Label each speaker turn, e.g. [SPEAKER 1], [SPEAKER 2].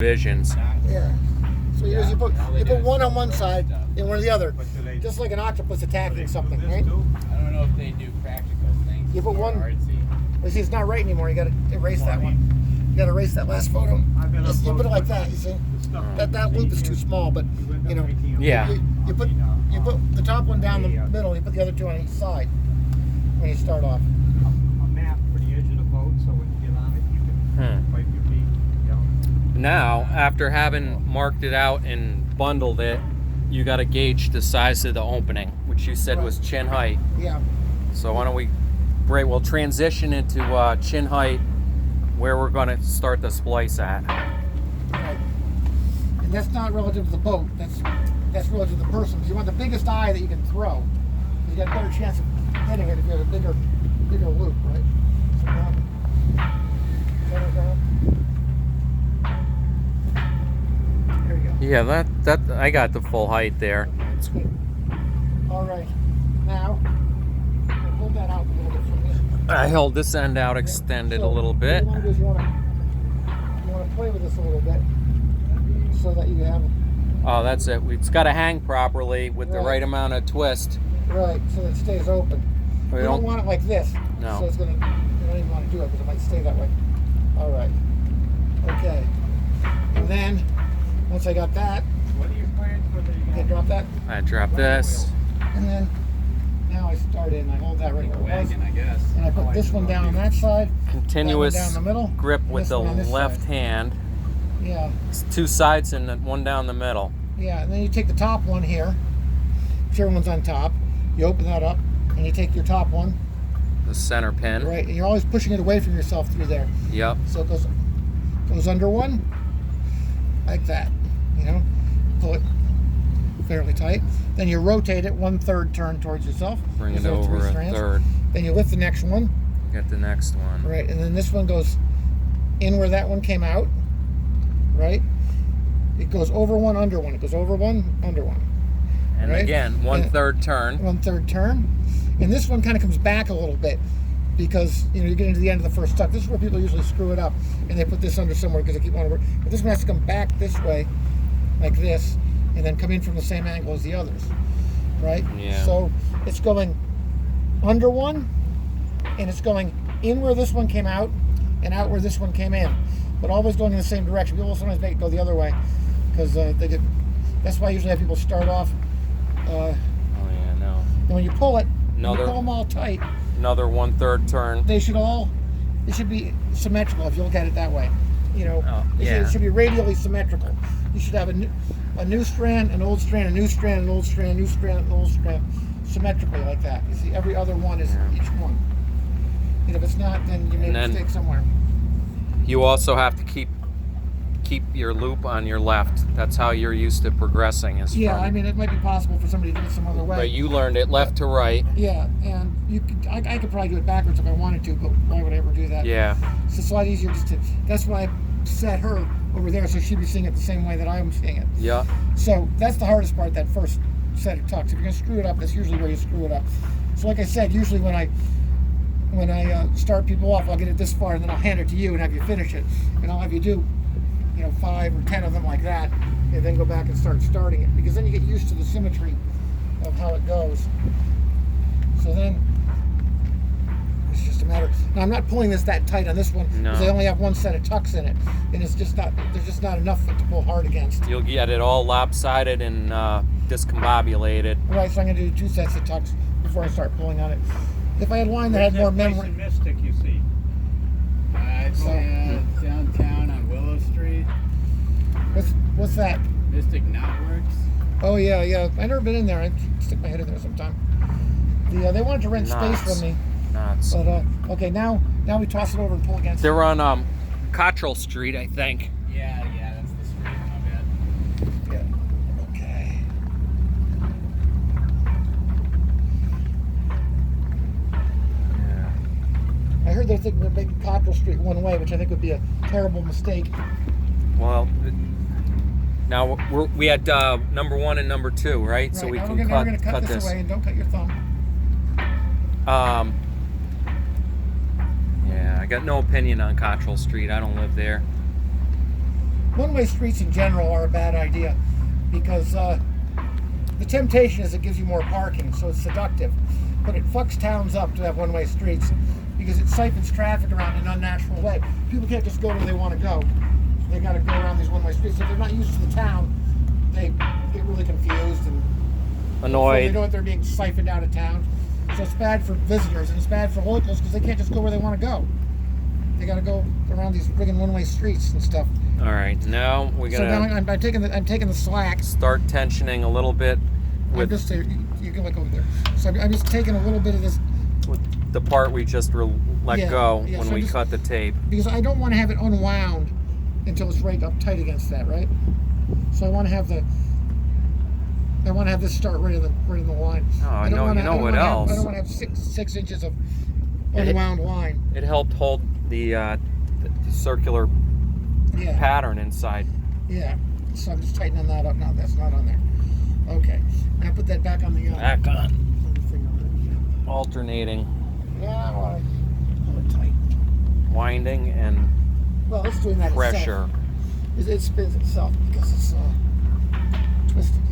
[SPEAKER 1] Visions.
[SPEAKER 2] Yeah. So you put one on one side and one on the other, just like an octopus attacking something, right?
[SPEAKER 3] I don't know if they do practical things.
[SPEAKER 2] You put one.
[SPEAKER 3] Artsy.
[SPEAKER 2] Well, see, it's not right anymore. You got to erase that one. You got to erase that last photo. Just, you put it like that. You see, that loop is too small, but you know.
[SPEAKER 1] Yeah.
[SPEAKER 2] You put the top one down the middle. You put the other two on each side when you start off.
[SPEAKER 4] A map for the edge of the boat, so when you get on it, you can wipe your feet.
[SPEAKER 1] Now, after having marked it out and bundled it, you got to gauge the size of the opening, which you said was chin height.
[SPEAKER 2] Yeah.
[SPEAKER 1] So why don't we'll transition into chin height, where we're going to start the splice at.
[SPEAKER 2] Right. And that's not relative to the boat. That's relative to the person. You want the biggest eye that you can throw. You got a better chance of hitting it if you have a bigger loop, right? So down. There you go.
[SPEAKER 1] Yeah, that I got the full height there.
[SPEAKER 2] That's good. All right. Now, hold that out a little bit from this.
[SPEAKER 1] I held this end out extended a little bit.
[SPEAKER 2] What you want to do is you want to play with this a little bit so that you have.
[SPEAKER 1] Oh, that's it. It's got to hang properly with the right amount of twist.
[SPEAKER 2] Right, so that it stays open. You don't want it like this.
[SPEAKER 1] No.
[SPEAKER 2] So it's gonna. You don't even want to do it because it might stay that way. All right. Okay. And then once I got that,
[SPEAKER 4] What are your plans for the?
[SPEAKER 2] okay, drop that,
[SPEAKER 1] I drop this.
[SPEAKER 2] and then now I start in. I hold that right where it was,
[SPEAKER 3] Wagon, I guess.
[SPEAKER 2] and I put this one down on that side.
[SPEAKER 1] Continuous
[SPEAKER 2] that one down the middle,
[SPEAKER 1] grip
[SPEAKER 2] and
[SPEAKER 1] with
[SPEAKER 2] this
[SPEAKER 1] the
[SPEAKER 2] one on this
[SPEAKER 1] left
[SPEAKER 2] side.
[SPEAKER 1] hand.
[SPEAKER 2] Yeah.
[SPEAKER 1] It's two sides and then one down the middle.
[SPEAKER 2] Yeah, and then you take the top one here, whichever one's on top, you open that up, and you take your top one,
[SPEAKER 1] The center pin.
[SPEAKER 2] right, and you're always pushing it away from yourself through there.
[SPEAKER 1] Yep.
[SPEAKER 2] So it goes under one, like that, you know, pull it fairly tight. Then you rotate it 1/3 turn towards yourself.
[SPEAKER 1] Bring it
[SPEAKER 2] Those are
[SPEAKER 1] over
[SPEAKER 2] three
[SPEAKER 1] a
[SPEAKER 2] strands.
[SPEAKER 1] third.
[SPEAKER 2] Then you lift the next one,
[SPEAKER 1] Get the next one.
[SPEAKER 2] right, and then this one goes in where that one came out, right? It goes over one, under one. It goes over one, under one.
[SPEAKER 1] And
[SPEAKER 2] right?
[SPEAKER 1] again, 1/3 turn.
[SPEAKER 2] 1/3 turn. And this one kind of comes back a little bit because, you know, you get into the end of the first tuck. This is where people usually screw it up and they put this under somewhere because they keep wanting to work. But this one has to come back this way, like this, and then come in from the same angle as the others, right?
[SPEAKER 1] Yeah.
[SPEAKER 2] So it's going under one, and it's going in where this one came out and out where this one came in, but always going in the same direction. People sometimes make it go the other way because they get. That's why I usually have people start off.
[SPEAKER 1] Oh yeah, no.
[SPEAKER 2] And when you pull it, when you
[SPEAKER 1] Another-
[SPEAKER 2] pull them all tight,
[SPEAKER 1] Another 1/3 turn.
[SPEAKER 2] they should be symmetrical if you look at it that way. You know,
[SPEAKER 1] Oh,
[SPEAKER 2] it should be radially symmetrical. You should have a new strand, an old strand, a new strand, an old strand, a new strand, an old strand, symmetrically like that. You see, every other one is each one. And if it's not, then you made a mistake somewhere.
[SPEAKER 1] You also have to keep your loop on your left. That's how you're used to progressing.
[SPEAKER 2] Yeah, I mean, it might be possible for somebody to do it some other way.
[SPEAKER 1] But you learned it left to right.
[SPEAKER 2] Yeah, and I could probably do it backwards if I wanted to, but why would I ever do that?
[SPEAKER 1] Yeah.
[SPEAKER 2] So it's a lot easier just to. That's why I set her over there, so she'd be seeing it the same way that I'm seeing it.
[SPEAKER 1] Yeah.
[SPEAKER 2] So that's the hardest part, that first set of tucks. If you're gonna screw it up, that's usually where you screw it up. So like I said, usually when I start people off, I'll get it this far, and then I'll hand it to you and have you finish it, and I'll have you do, 5 or 10 of them like that, and then go back and start starting it, because then you get used to the symmetry of how it goes. So then it's just a matter. Now I'm not pulling this that tight on this one because I only have one set of tucks in it, and it's just not. There's just not enough to pull hard against.
[SPEAKER 1] You'll get it all lopsided and discombobulated.
[SPEAKER 2] Right, so I'm gonna do 2 sets of tucks before I start pulling on it. If I had line that had more memory.
[SPEAKER 4] Mystic, you see.
[SPEAKER 3] It's downtown on Willow Street.
[SPEAKER 2] What's that?
[SPEAKER 3] Mystic Knotworks.
[SPEAKER 2] Oh yeah. I've never been in there. I stick my head in there sometime. They wanted to rent space from me.
[SPEAKER 1] Nuts.
[SPEAKER 2] But okay, now we toss it over and pull against.
[SPEAKER 1] They're on Cottrell Street, I think.
[SPEAKER 3] Yeah, that's the street. My bad.
[SPEAKER 2] Yeah. Okay.
[SPEAKER 1] Yeah.
[SPEAKER 2] I heard they're thinking of making Cottrell Street one way, which I think would be a terrible mistake.
[SPEAKER 1] Well, now we had number 1 and number 2, right? So we
[SPEAKER 2] now
[SPEAKER 1] can
[SPEAKER 2] we're gonna cut
[SPEAKER 1] this.
[SPEAKER 2] this away, and don't cut your thumb.
[SPEAKER 1] Yeah, I got no opinion on Cottrell Street. I don't live there.
[SPEAKER 2] one-way streets in general are a bad idea because the temptation is it gives you more parking, so it's seductive. But it fucks towns up to have one-way streets because it siphons traffic around in an unnatural way. People can't just go where they want to go. They got to go around these one-way streets. If they're not used to the town, they get really confused and
[SPEAKER 1] Annoyed.
[SPEAKER 2] they know that they're being siphoned out of town. So it's bad for visitors and it's bad for locals because they can't just go where they want to go. They got to go around these friggin' one-way streets and stuff.
[SPEAKER 1] All right, now we're
[SPEAKER 2] So now
[SPEAKER 1] gonna
[SPEAKER 2] I'm taking the slack.
[SPEAKER 1] start tensioning a little bit
[SPEAKER 2] I'm just you can look over there. So I'm just taking a little bit of this
[SPEAKER 1] with the part we just let
[SPEAKER 2] Yeah,
[SPEAKER 1] go
[SPEAKER 2] yeah,
[SPEAKER 1] when
[SPEAKER 2] so
[SPEAKER 1] we
[SPEAKER 2] just-
[SPEAKER 1] cut the tape.
[SPEAKER 2] because I don't want to have it unwound until it's right up tight against that, right? So I want to have this start right in the line.
[SPEAKER 1] Oh,
[SPEAKER 2] I don't
[SPEAKER 1] no,
[SPEAKER 2] wanna-
[SPEAKER 1] you know
[SPEAKER 2] I don't
[SPEAKER 1] what
[SPEAKER 2] wanna have-
[SPEAKER 1] else?
[SPEAKER 2] I don't want to have six inches of
[SPEAKER 1] It-
[SPEAKER 2] unwound line.
[SPEAKER 1] It helped hold the circular
[SPEAKER 2] Yeah.
[SPEAKER 1] pattern inside.
[SPEAKER 2] Yeah. So I'm just tightening that up now. That's not on there. Okay. Now put that back on the
[SPEAKER 1] Back on,
[SPEAKER 2] on the thing on
[SPEAKER 1] alternating,
[SPEAKER 2] it. Yeah, I want it tight.
[SPEAKER 1] winding, and
[SPEAKER 2] Well, it's doing that
[SPEAKER 1] pressure.
[SPEAKER 2] itself. It spins itself because it's twisted.